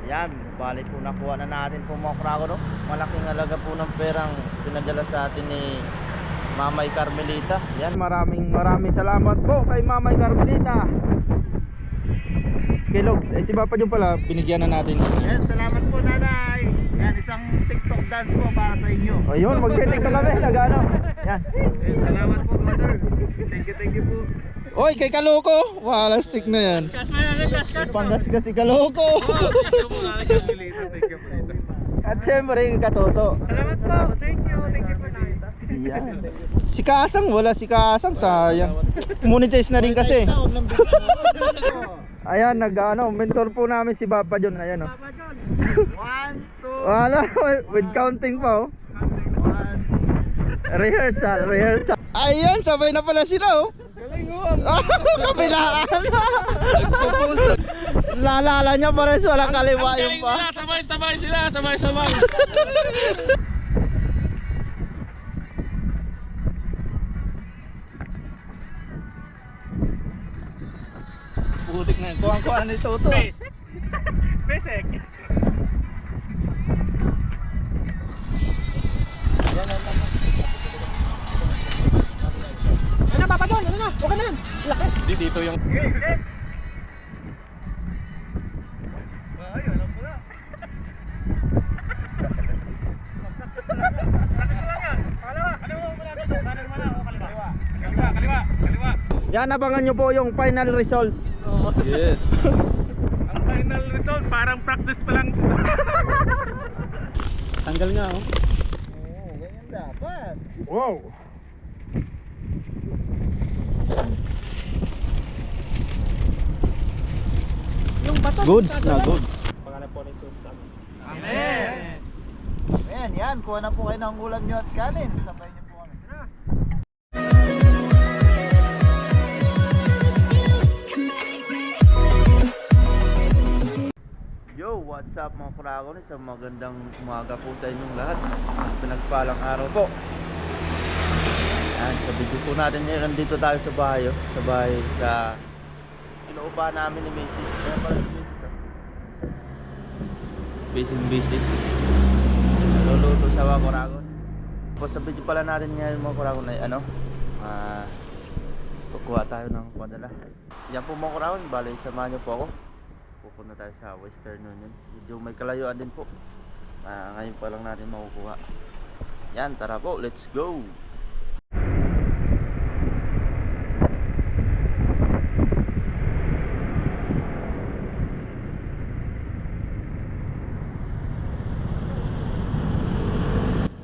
Yan, bali po nakuha na natin po mga krago, no? Malaking halaga po ng perang pinadala sa atin ni Mamay Carmelita. Yan, maraming salamat po kay Mamay Carmelita. Kilogs, si Papa John pala, binigyan na natin. Yan, salamat po nanay. Yan, isang TikTok dance po para sa inyo. Ayun, magtitik na kami, nagano. Yan. Salamat po brother. Thank you po. Oy, kay Kaloko, wala stick na yan. Panggasgas si Kaloko. Thank you po dito. At syempre, kay Katoto. Salamat po. Thank you po nanay. Yan. Si Kasang, wala si Kasang, sayang. Monetize na rin kasi. Ayan, mentor po namin si Papa John. Ayan, oh. Papa John. 1, 2. Wala, with counting pa, oh. Rehearsal. Ayan, sabay na pala sila, oh. Galing mo. Kabilaan. Lalala niya pares, walang kaliwa yung pa. Sabay sila. Putik na yun. Kuha ni Toto. Pesek. Ano na Papa John? Ano na? Okay na yan. Laki. Di dito yung... Ay, alam ko na. Kaliwa. Yan, abangan nyo po yung final result. Yes. Ang final result parang practice pa lang. Tanggal nga, oh. Oo, ganyan dapat. Wow. Yung bato. Goods na goods. Pangalan po ni Susan. Amen. Amen, yan. Kuha na po kayo ng ulam nyo at kanin. Sabay nyo po kami. Yo, what's up mga kuragon? Isang magandang umaga po sa inyong lahat. Isang pinagpalang araw po. Yan, sa video po natin ngayon, nandito tayo sa bahay, oh. Sa bahay, sa inuupa namin ni Mrs. Ayan pala si Mrs. Busy. Naluluto siya mga kuragon. Po sa video pala natin ngayon mga kuragon ay kukuha tayo ng padala. Yan po mga kuragon, bali samahan nyo po ako. Pupunta tayo sa Western Union. Medyo may kalayuan din po. Ngayon pa lang natin makukuha. Yan, tara po, let's go.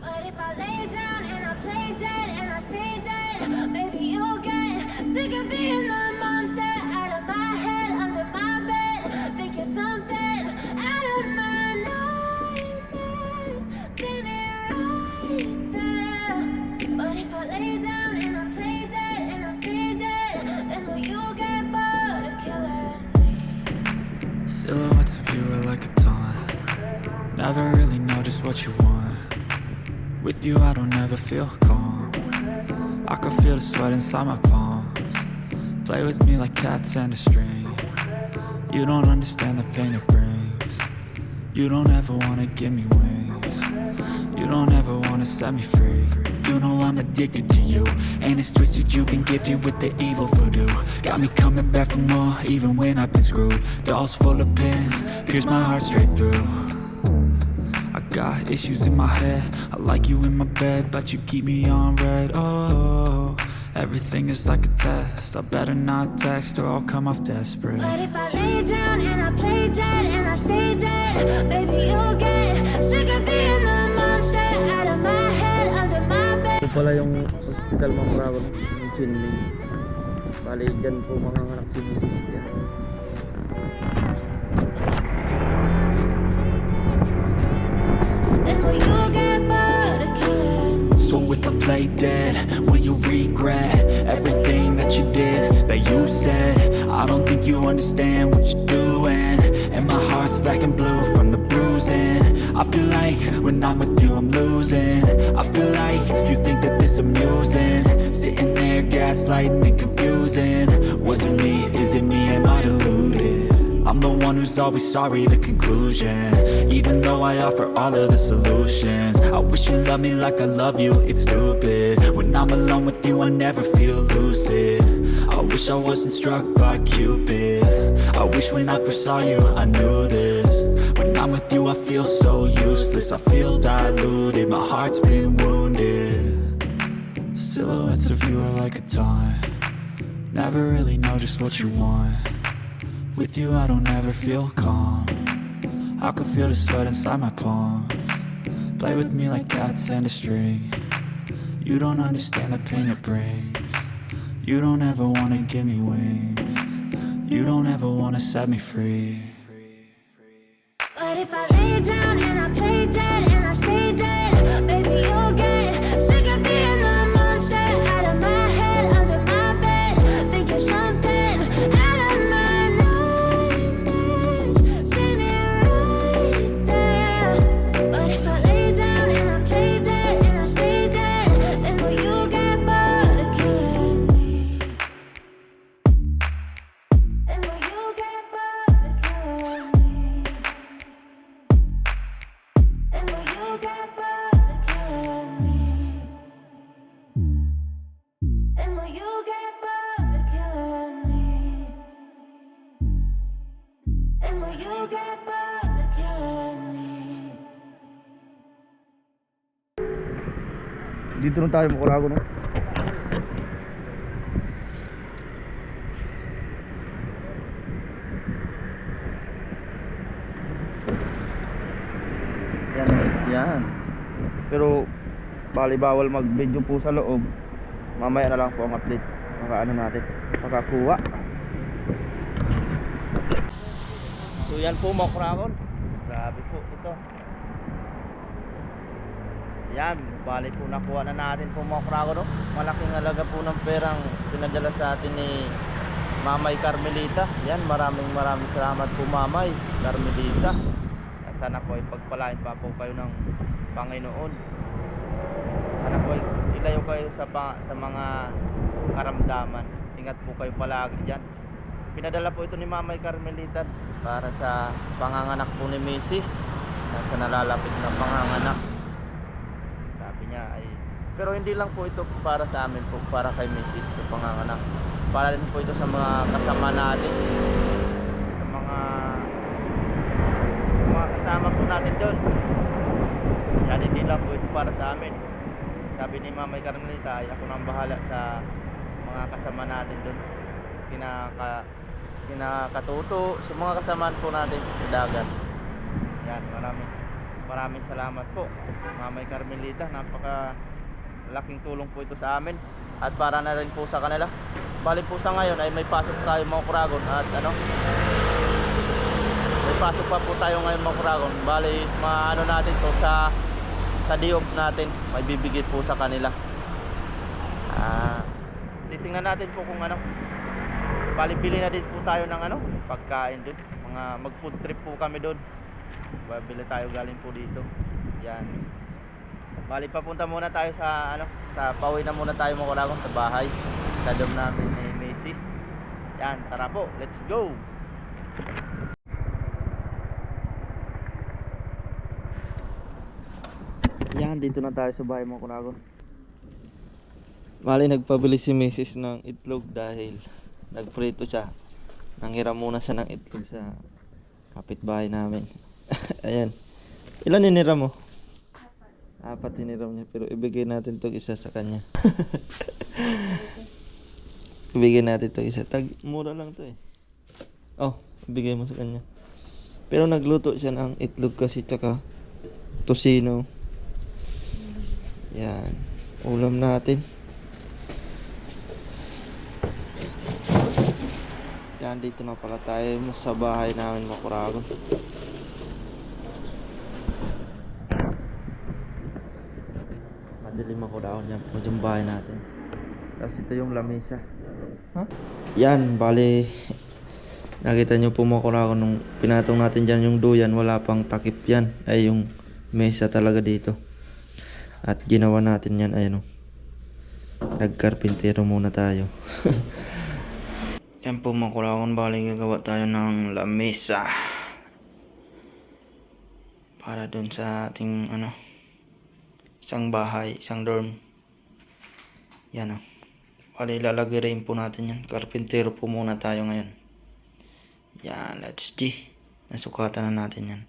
But if I lay down and I play dead and I stay dead, maybe you'll get sick of being the monster out of my head, under my bed. Think you're something out of my nightmares, standing right there. But if I lay down and I play dead and I stay dead, then will you get bored of killing me? Silhouettes of you are like a taunt. Never really know just what you want. With you I don't ever feel calm. I can feel the sweat inside my palms. Play with me like cats and a string. You don't understand the pain it brings. You don't ever wanna give me wings. You don't ever wanna set me free. You know I'm addicted to you, and it's twisted, you've been gifted with the evil voodoo. Got me coming back for more, even when I've been screwed. Dolls full of pins, pierce my heart straight through. I got issues in my head, I like you in my bed, but you keep me on red. Oh, everything is like a test, I better not text or I'll come off desperate. But if I lay down and I play dead and I stay dead, maybe you'll get sick of being the monster out of my head, under my bed. Ito pala yung hospital mga kuragon, yung Sinling. Bali dyan po mga anak si Mrs. Yan. Then will you get bored of killing me? So if I play dead, will you regret everything that you did, that you said? I don't think you understand what you're doing, and my heart's black and blue from the bruising. I feel like when I'm with you I'm losing. I feel like you think that this amusing, sitting there gaslighting and confusing. Was it me? Is it me? Am I deluded? I'm the one who's always sorry, the conclusion. Even though I offer all of the solutions, I wish you loved me like I love you, it's stupid. When I'm alone with you, I never feel lucid. I wish I wasn't struck by Cupid. I wish when I first saw you, I knew this. When I'm with you, I feel so useless. I feel diluted, my heart's been wounded. Silhouettes of you are like a taunt. Never really know just what you want. With you I don't ever feel calm. I can feel the sweat inside my palms. Play with me like cats and a string. You don't understand the pain it brings. You don't ever wanna give me wings. You don't ever wanna set me free. But if I lay down and I play dead and I stay dead, baby, you'll get sick of being the monster out of my head, under my bed. Think you're something out of my nightmares. See me right there. But if I lay down and I play dead and I stay dead, then will you get bored of killing me? Then will you get bored of killing me? And will you get bored of killing me? And will you get bored of killing me? And will you get bored of killing me? Dito na tayo Makurago, no? Yan. Pero bali bawal mag-video po sa loob. Mamaya na lang po ang update. Makaano natin, makakuha. So yan po Makuragon. Grabe po ito. Yan, bali po nakuha na natin po Makuragon, no? Malaking halaga po ng perang pinadala sa atin ni Mamay Carmelita. Yan, maraming salamat po Mamay Carmelita. At sana po ay pagpalain pa po kayo ng Panginoon. Sana po ay ilayo kayo sa mga karamdaman. Ingat po kayo palagi dyan. Pinadala po ito ni Mamay Carmelita para sa panganganak po ni Mrs. At sa nalalapit na panganganak. Sabi niya ay, pero hindi lang po ito para sa amin po, para kay Mrs. sa panganganak. Para rin po ito sa mga kasama natin, sa mga kasama po natin doon. Yan, hindi lang po ito para sa amin. Sabi ni Mamay Carmelita ay ako nang bahala sa mga kasama natin doon, kinakatuto sa mga kasamaan po natin sa dagat. Yan, maraming salamat po Mamay Carmelita. Napaka laking tulong po ito sa amin at para na rin po sa kanila. Bali po sa ngayon ay may pasok tayo Makuragon at may pasok pa po tayo ngayon Makuragon. Bali maano natin to sa diop natin, may bibigay po sa kanila. Titingnan natin po kung bali bili na din po tayo ng pagkain doon. Mag food trip po kami doon. Bili tayo galing po dito. Yan. Bali papunta muna tayo sa pauwi na muna tayo Makuragon sa bahay, sa dom namin ni Mrs. Yan, tara po, let's go. Yan, dito na tayo sa bahay Makuragon. Bali nagpabili si Mrs. ng itlog dahil nagprito siya. Nanghiram muna siya ng itlog sa kapitbahay namin. Ayan. Ilan hiniram mo? Apat hiniram niya, pero ibigay natin itong isa sa kanya. Ibigay natin itong isa. Mura lang to eh. Oh, ibigay mo sa kanya. Pero nagluto siya ng itlog kasi tsaka tosino. Yan. Ulam natin. Yan, dito na pala tayo sa bahay namin Makuragon. Madilim Makuragon, yan po yung bahay natin. Tapos ito yung lamesa. Huh? Yan, bali nakita nyo po Makuragon nung pinatong natin dyan yung duyan, wala pang takip yan. Ay yung mesa talaga dito. At ginawa natin yan, ayun o. Nagkarpintero muna tayo. Yan po mga kurakon, bali gagawa tayo ng lamesa para dun sa ating isang bahay, isang dorm. Yan o. Bali lalagay rin po natin yan. Karpintero po muna tayo ngayon. Yan, let's G. Nasukatan na natin yan.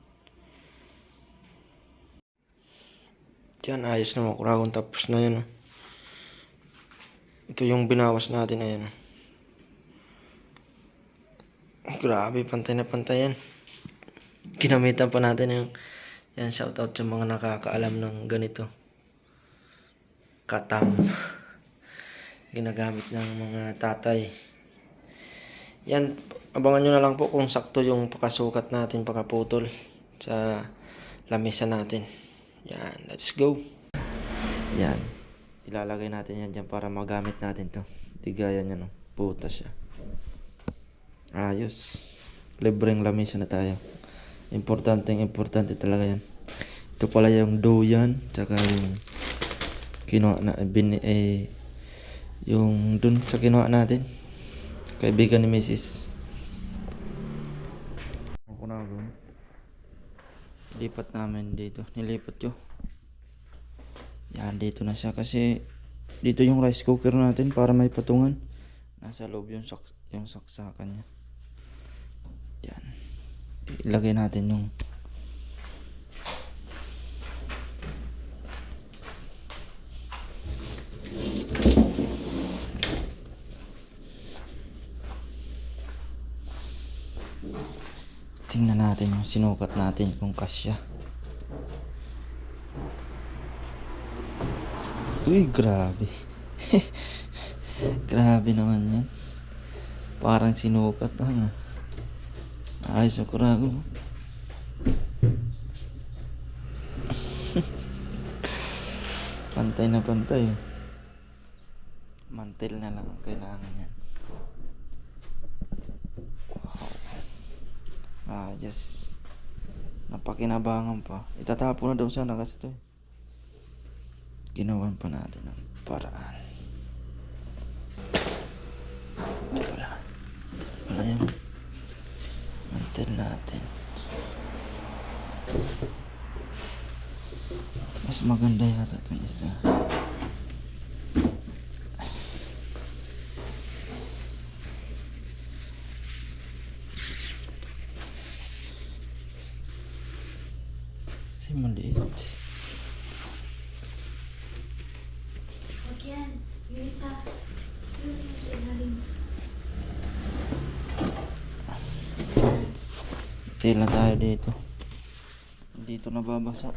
Yan, ayos na mga kurakon. Tapos na yan o. Ito yung binawas natin, ayan. Grabe, pantay na pantay yan. Ginamitan pa natin yung yan, shoutout sa mga nakakaalam ng ganito. Katam. Ginagamit ng mga tatay. Yan, abangan nyo na lang po kung sakto yung pakasukat natin, pakaputol sa lamesa natin. Yan, let's go. Yan. Ilalagay natin yan dyan para magamit natin to. Tigayan nyo, no? Putas siya. Ayos. Libreng lamesa na tayo. Importante talaga yan. Ito pala yung dough yan. Tsaka yung kinuha na, yung dun sa kinuha natin. Kaibigan ni Mrs. Ako na ako. Lipat namin dito. Nilipat yun. Yan, dito na siya kasi dito yung rice cooker natin para may patungan. Nasa loob yung saksakan niya. Yan. Ilagay natin yung tingnan natin yung sinukat natin kung kasya. Uy, grabe. Grabe naman yan. Parang sinukat na. Ayos ako rago. Pantay na pantay. Mantel na lang ang kailangan yan. Wow. Just napakinabangan pa. Itatapon na daw sana kasi ito. Ginawan pa natin ang paraan. Ito pala yung mantel natin. Mas maganda yata itong isa. Ay, maliit. Again, yung isa, yun yung sa ilalim. Tila tayo dito. Dito nababasa.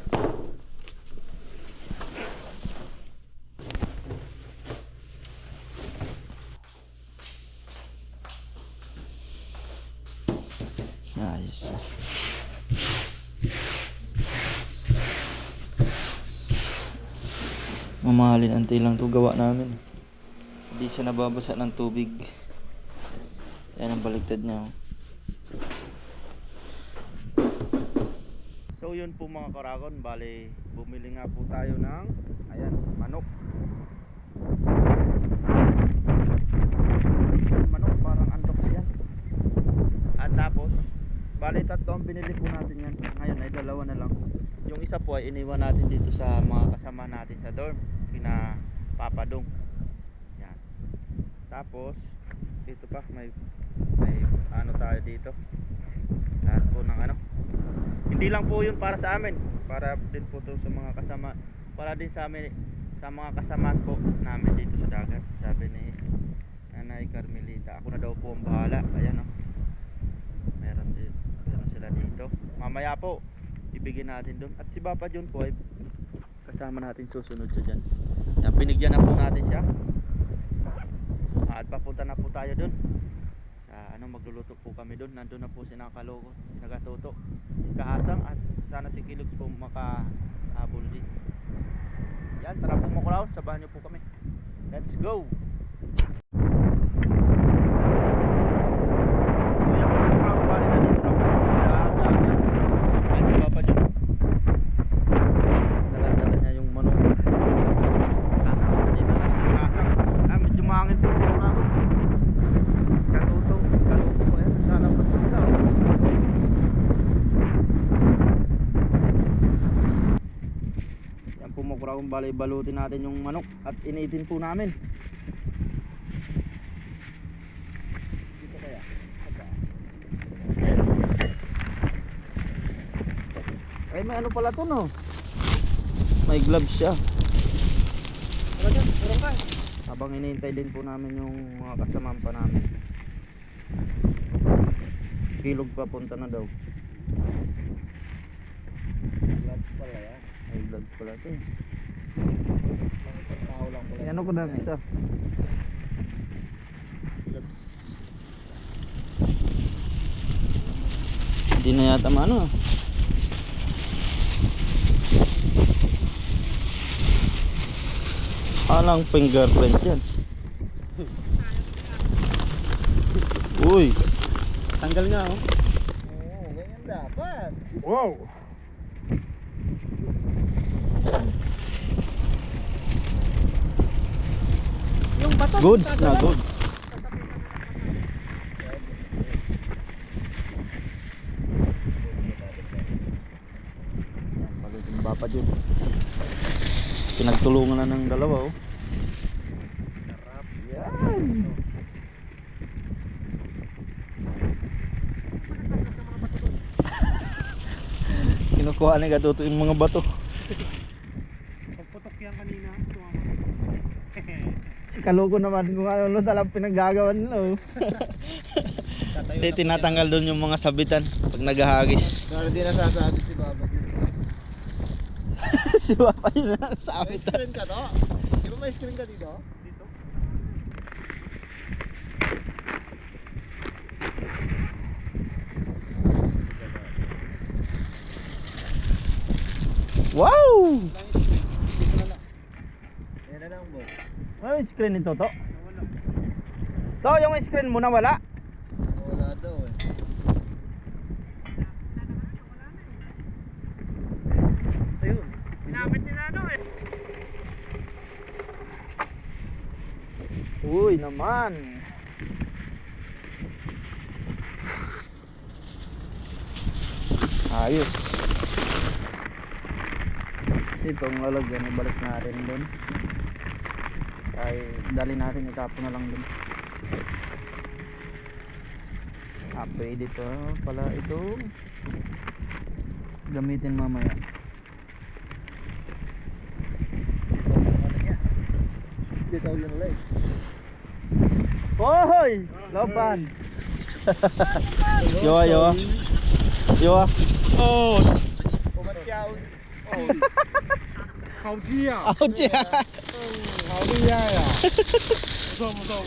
Ayos. Mamahalin ang tilang to gawa namin. Hindi siya nababasa ng tubig. Yan ang baligtad niya. So yun po mga karagon, bali bumili nga po tayo ng ayan, manok. Manok parang antok yan. At tapos bali tatlo ang binili po natin yan. Ngayon ay dalawa na lang. Yung isa po ay iniwan natin dito sa mga kasama natin sa dorm, kina Papadong. Yan. Tapos dito pa may ano tayo dito. Lahat po ng ano. Hindi lang po yun para sa amin, para din po to sa mga kasama, para din sa amin, sa mga kasama po namin dito sa dagat. Sabi ni Nanay Carmelita, ako na daw po ang bahala. Ayan o. Meron sila dito. Mamaya po ibigin natin doon. At si Papa John po ay kasama natin susunod siya dyan. Yan, binigyan na po natin siya. At papunta na po tayo doon. Magluluto po kami doon. Nandun na po si Nakalogo, si Nagatuto, si Kaasang, at sana si Kilogs po makahabol din. Yan, tara po mga kulaw, sabahan nyo po kami. Let's go! Katuto. kung balay-balutin natin yung manok at initin po namin. Dito kaya. Ay, may ano pala to, no? May gloves siya. Meron ka. Habang hinihintay din po namin yung mga kasamaan pa namin. Bilog pa punta na daw. Gloves pala yan. May gloves pala to eh. Tao lang pala. Ay, ano ko na isa? Gloves. Hindi na yata maano. Alang fingerprint yan. Uy, tanggal nga oh. Oo, ganyan dapat. Wow. Yung bato. Goods na goods. Pagdating bapa dyan. Pinagtulungan na ng dalawa oh. Sarap. Yan. Kinukuha ni Gatuto yung mga bato. Pagputok yan kanina. Si Kaloko naman kung ano talang pinaggagawa nila oh. Hindi tinatanggal doon yung mga sabitan pag naghahagis. Pero di nasasabi si Baba. Si Papa yun na sa May amin. screen ka to? Di ba may screen ka dito? Dito. Wow! Yan na lang boss. Ano yung screen nito to? To, yung screen mo nawala? Wala daw eh. Ayun. Pinapit ni Nano eh. Uy naman. Ayos. Itong lalagyan ibalik natin doon. Ay dali natin itapon na lang doon. Pwede to pala ito gamitin mamaya. Dito yun ulit. Hoy! Lopan! Yo yo. Yo. Oh. Pumatyaw. Oh. Howdia. Ouch. Howdia ya. Muso.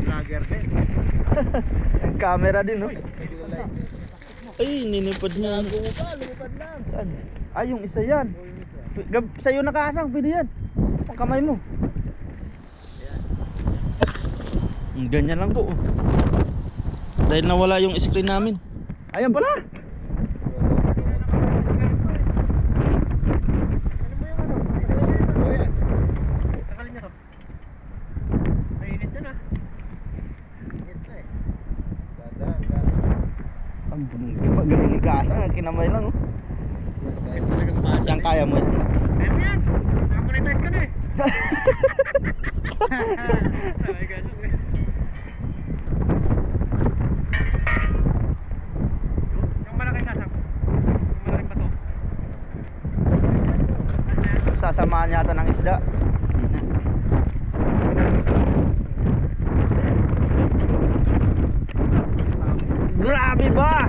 Vlogger din. Camera din no. Hindi ko like. Ay, ninipad niya. Gago pa, lumipad lang. Saan? Ay, yung isa yan. Sa'yo nakasang, pwede yan. Ang kamay mo. Ganyan lang po. Dahil nawala yung screen namin. Ayan pala. Ang magaling ikasang, kinamay lang oh. Yang kaya mo yan. Ayan yan. Nakamonetize ka na eh. Sabay ka lang eh. Yung malaking kasang. Yung malaking bato. Sasamahan yata ng isda. Grabe ba?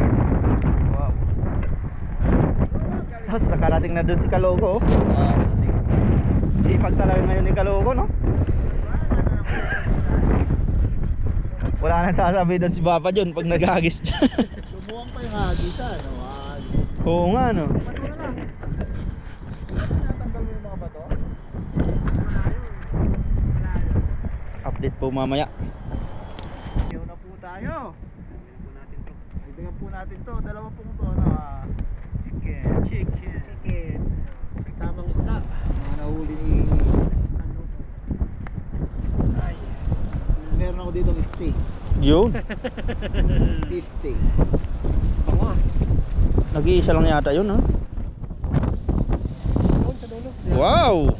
Wow. Tapos nakarating na doon si Kaloko oh. Sipag talaga ngayon ni Kaloko no? Wala nang sasabi doon si Papa John pag naghagis siya. Lumuwang pa yung hagisan. Oo nga no. Tinatanggal mo yung mga bato? Update po mamaya. Ayaw na po tayo. Dagdagan po natin to. Dalawa pong to. Chicken. Kasamang isda. Mga nahuli ni ay. Mas meron ako dito ng steak. Yun. Beef steak. Nag-iisa lang yata yun ha. Wow!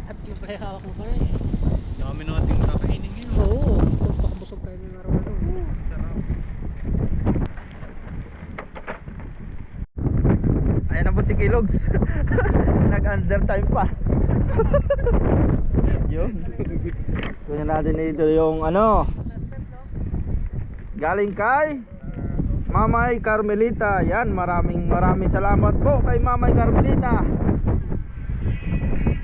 At yung kaya hawak mo pa rin. Dami nating kakainin ngayon. Oo, pagpakabusog tayo ng araw-araw. Sarap. Ayan na po si Kilogs. Nag-undertime pa. Yun. Kunin natin dito yung ano. Galing kay Mamay Carmelita. Yan, maraming salamat po kay Mamay Carmelita.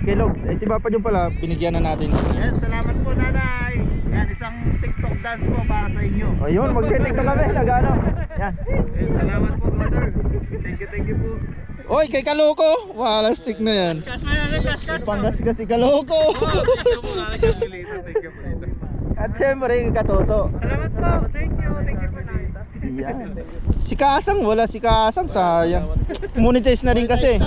Kilogs, si Papa John pala, binigyan na natin. Yan, salamat po nanay. Yan, isang TikTok dance po para sa inyo. Ayun, magtitiktok kami, nagano. Yan. Salamat po brother. Thank you po. Oy, kay Kaloko. Wala stick na yan. Panggas kasi Kaloko. Thank you po dito. At syempre, kay Katoto. Salamat po. Thank you po nanay. Yan. Si Kasang, wala si Kasang, sayang. Monetize na rin kasi.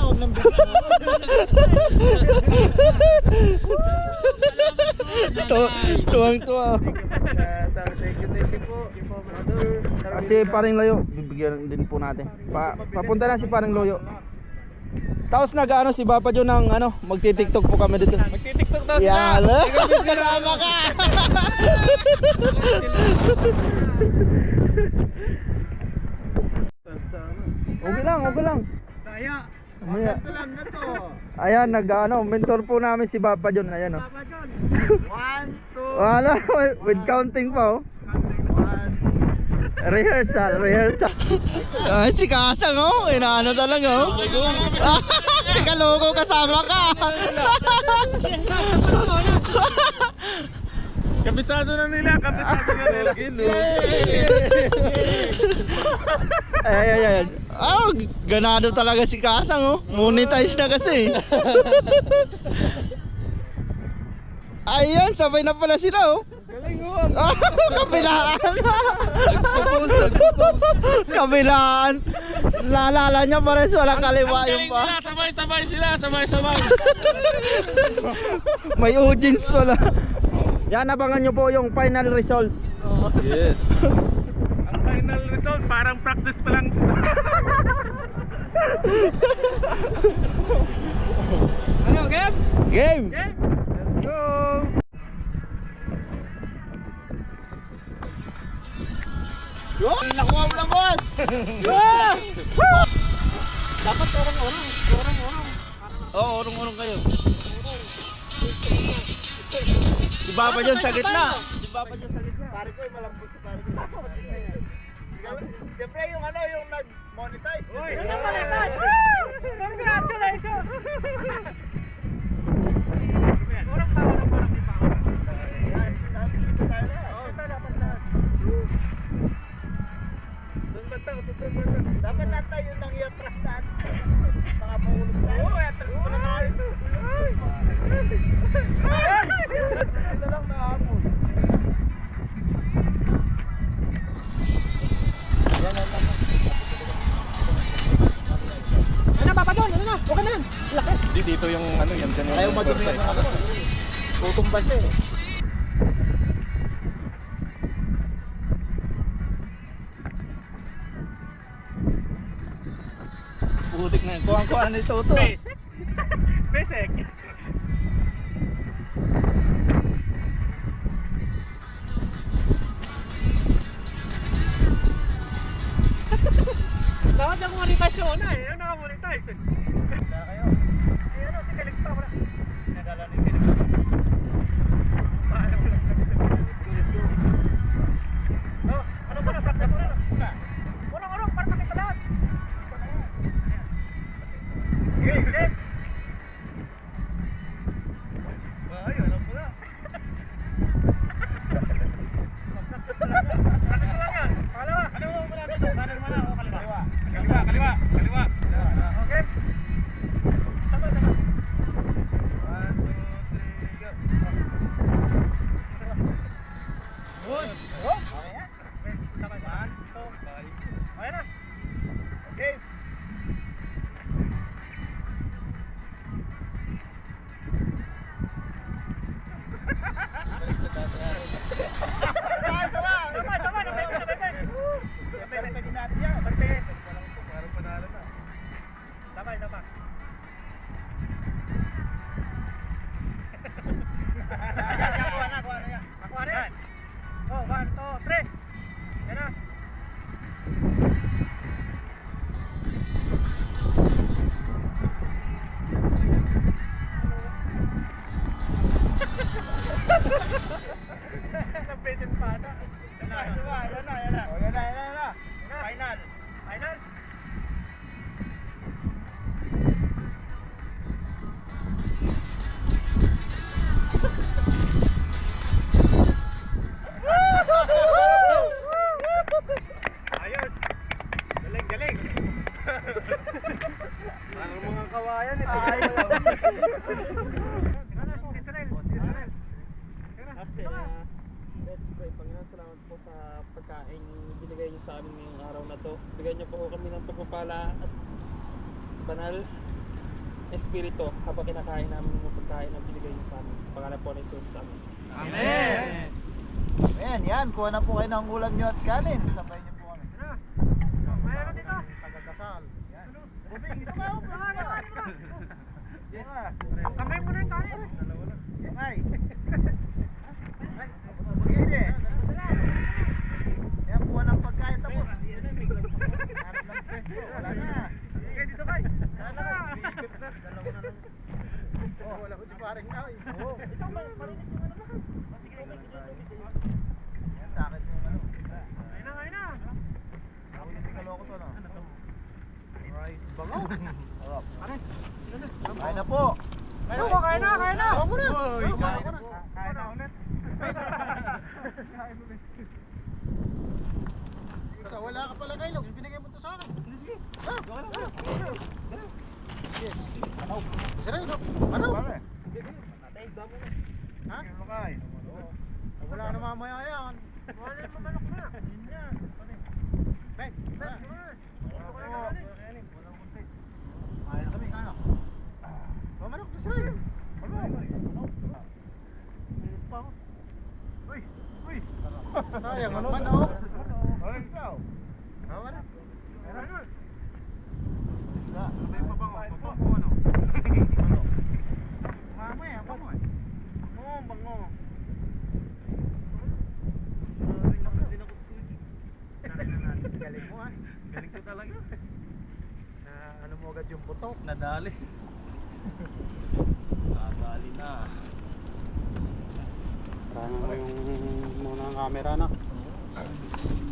Tuwang-tuwa. Thank you po. Brother. Kasi paring Loyo, bibigyan din po natin. Papunta na si paring Loyo. Tapos nag-ano si Papa John ng ano, magti-TikTok po kami dito. Magti-TikTok daw Yan. Kasama ka. Okay lang. Kaya. Mamaya. Ito lang na to. Ayan, nag-ano, mentor po namin si Papa John. Ayan, oh. Papa John. 1, 2. Wala, with counting pa, oh. Rehearsal. Ay, si Kasang, oh. Inaano talaga, oh. Si Kaloko kasama ka. Kabisado na nila, Ay. Oh, ganado talaga si Kasang, oh. Monetize na kasi. Ayan, sabay na pala sila, oh. Kabilaan. Kabilaan. Lalala niya pares walang kaliwa yung pa. Sabay sila. May audience wala. Yan, abangan nyo po yung final result. Yes. Ang final result, parang practice pa lang. Ano, game? Game. Let's go! Nakuha mo lang, boss. Dapat orang-orang. Oo, urong-urong kayo. Si Papa John sa gitna. Pare ko, malambot si pare ko. Siyempre yung ano, yung nag-monetize. Uy, nag-monetize! Congratulations! Urang pa. Dapat natin yung nang i-atras na mga mahulog tayo. Oo, i-atras ko na tayo. Ito lang na hapon. Ano na, Papa John? Ano na? Okay na yan. Laki. Dito yung ano, yan dyan yung Ayaw madumi ang ano. tutumba siya eh. Putik na yun. Kuha na ito. Basic. Basic. Dapat ang monetize yun na eh. Ano naka-monetize eh? Wala kayo. Eh ano, si Felix pa wala. Pinagala ni Felix. Paano mo lang kami sa no, ano ba nasakta mo na? Urong-urong, para makita lahat. Okay, next. Ay, alam ko na. Kaliwa. Ano mo muna dito? Kanan mo na o kaliwa? Kaliwa. Okay. Sama. 1, 2, 3, go. Good. Okay na? Sama. 1, 2, 3. Okay na. Okay. Sabay. pagkain binigay niyo sa amin ngayong araw na to. Bigyan niyo po kami ng pagpapala at banal na espiritu habang kinakain namin yung pagkain na binigay niyo sa amin. Sa pangalan po ni Jesus. Amen. Amen! Ayan, yan. Kuha na po kayo ng ulam nyo at kanin. Sabay nyo po kami. Mayroon dito. Tagagasal. Yan. Busing, ito ba? Kamay mo na yung kanin. Ay. Ay, bugin eh. Yan, kuha ng pagkain tapos. Hanap ng pesto. Wala na. Okay, dito kay. Wala na. Dalawa na lang. Oh, wala ko si paring na. Oo. Ito ba? Marinig mo na ba? Yan, sa akin yung ano. Kain na. Ako yung tigaloko to, no? Rice. Bango. Sarap. Kain na po. Kain na. Ako muna. Uy, Kain kain na. Kain na ulit. Ikaw, wala ka pala kayo. Binigay mo to sa akin. Sige. Yes. Ano? Siray. Ano? Ha? Makay. Wala na mamaya yan. Wala yung mamanok na. Yun yan. Bek. Kain na kami. Ano? Mamanok na siray. Uy. Sayang ano? Manok. Ay, ikaw. Tama na. Meron. Isda. May pabango. Ano? Mamaya, bango eh. Bango. Galing mo ah. Galing ko talaga. Ano mo agad yung putok? Nadali. Nadali na. Parang mo yung muna ang camera na.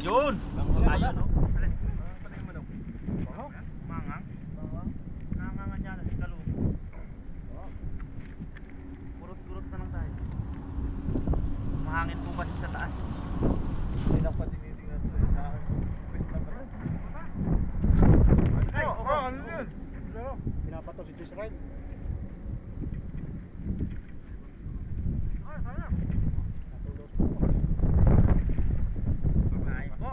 Yun! Ayun, no? Patayin mo daw. Mangang? Nangangan niya na si Kalu. Kurot-kurot na lang tayo. Mahangin po kasi sa taas. Hindi na pa tinitingnan to eh. Wait lang ka rin. Ay, Ano yun? Pinapato si Israel. Natulog po. Ay po.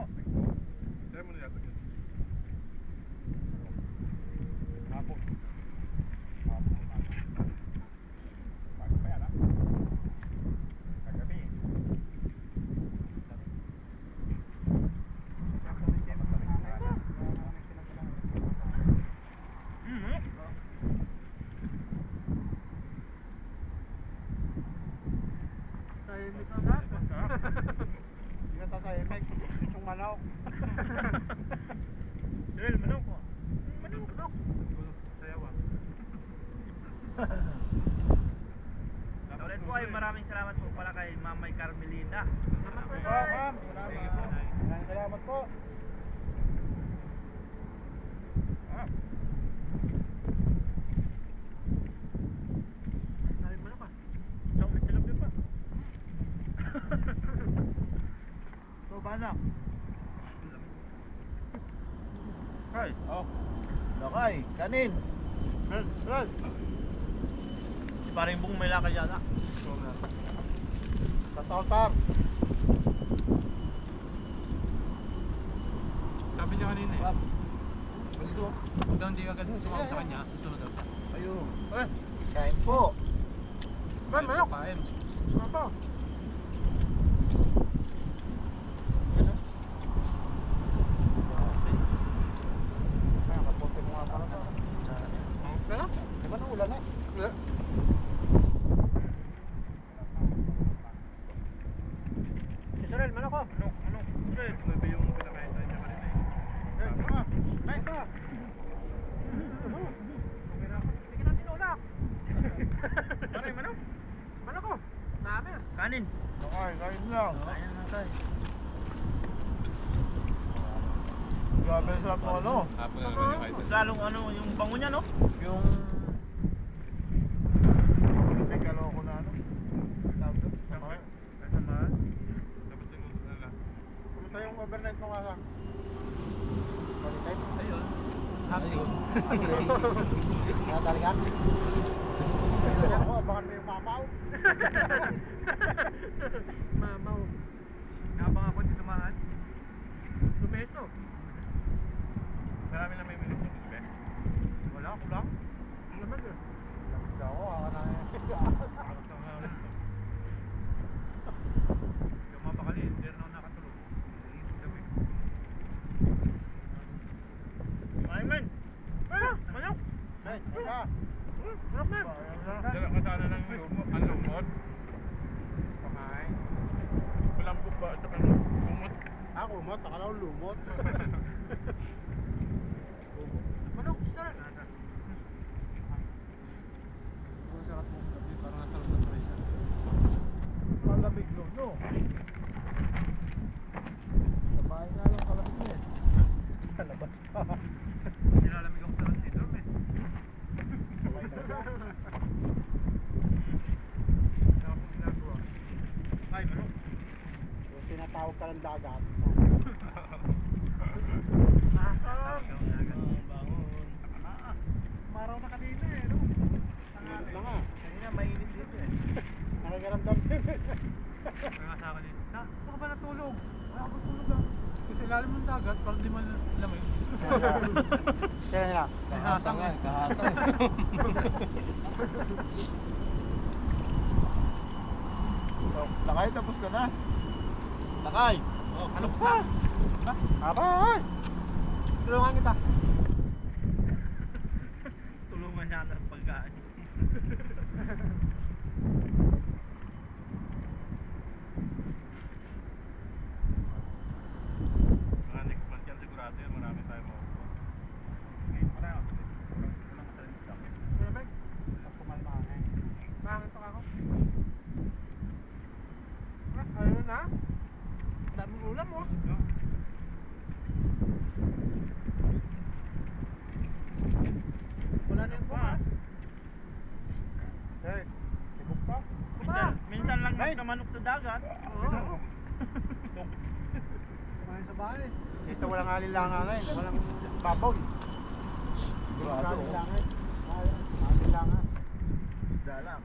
Hindi na tatay, Mek. Itong manok. Dahil manok ko. Manok. Sayaw ah. Ulit po ay maraming salamat po pala kay Mamay Carmelita. Ma'am. Salamat po. Dahil manok ah. Ito, may tilapia pa. So, banak. Ay. Oh. Lakay. Kanin. Ral. Si paring bung may lakad yata. Sa totar. Sabi niya kanina eh. Dito. Huwag daw hindi agad sumama sa kanya. Susunod daw siya. Ayun. Eh, Kain po. manok. Kain. Ano pa? Kaya kapote mo nga pala to. Ano? Di ba naulan eh? Israel, manok ko. Manok. Israel. Ito yung pinakain tayo niya kanina eh. Kain ka. Sige natin ulak. Ano yung manok? Manok ko. Dami. Kanin. Lakay, kain lang. Kain lang tayo. Grabe sa ano. Mas lalong ano, yung bango niya no? Yung may kaloko na ano. Tawag doon. Sama. Kasama. Kumusta yung overnight mo nga sa? Quality? Ayun. Happy. Natali ka? Ako, abangan mo yung mamaw. Mamaw. Nabang ako dito mahal. Marami na may minutes yung gabi. Wala, kulang. Ang lamig eh. Lamig ako, na eh. Yung mga pakali, hindi rin ako nakatulog. Iisip gabi. Ayman! Manok! Hey, teka. Manok na! Dala ka sana ng lumot. Pakain. Malambot ba ito ng lumot? Kumot. Akala ko lumot. Manok, saan? Ang sarap mo gabi. Parang nasa loob ng presa. Malamig no? Kabahin nga lang kalamig niya eh. Kalabas pa. Nilalamig ako sa dito eh. Sarap ang ginagawa. Ay, manok. Yung tinatawag ka ng dagat. Maraw na kanina eh, no? Init na nga. Kanina mainit dito eh. Nakagaramdam din. Kaya sa akin dito. Baka ba natulog? Wala ako tulog ah. Kasi ilalim ng dagat, parang di man lamig. Kaya nga. Kahasang eh. Lakay, tapos ka na. Lakay! Oh, ano pa? Abay! Tulungan kita. Tulungan niya ng pagkain. Mga next month yan sigurado yun, marami tayo makukuha. Okay, wala ako. Walang masalit sa akin. Kaya ba? Pumalma eh. Nakakita ako. Ayun na. Daming ulam oh. Wala na yung bukas. Hey, tibok pa. Minsan lang nagkamanok sa dagat. Oo. Kumain sa bahay. Dito walang alinlangan eh. Walang babaw eh. Walang alinlangan. Alinlangan. Isda lang.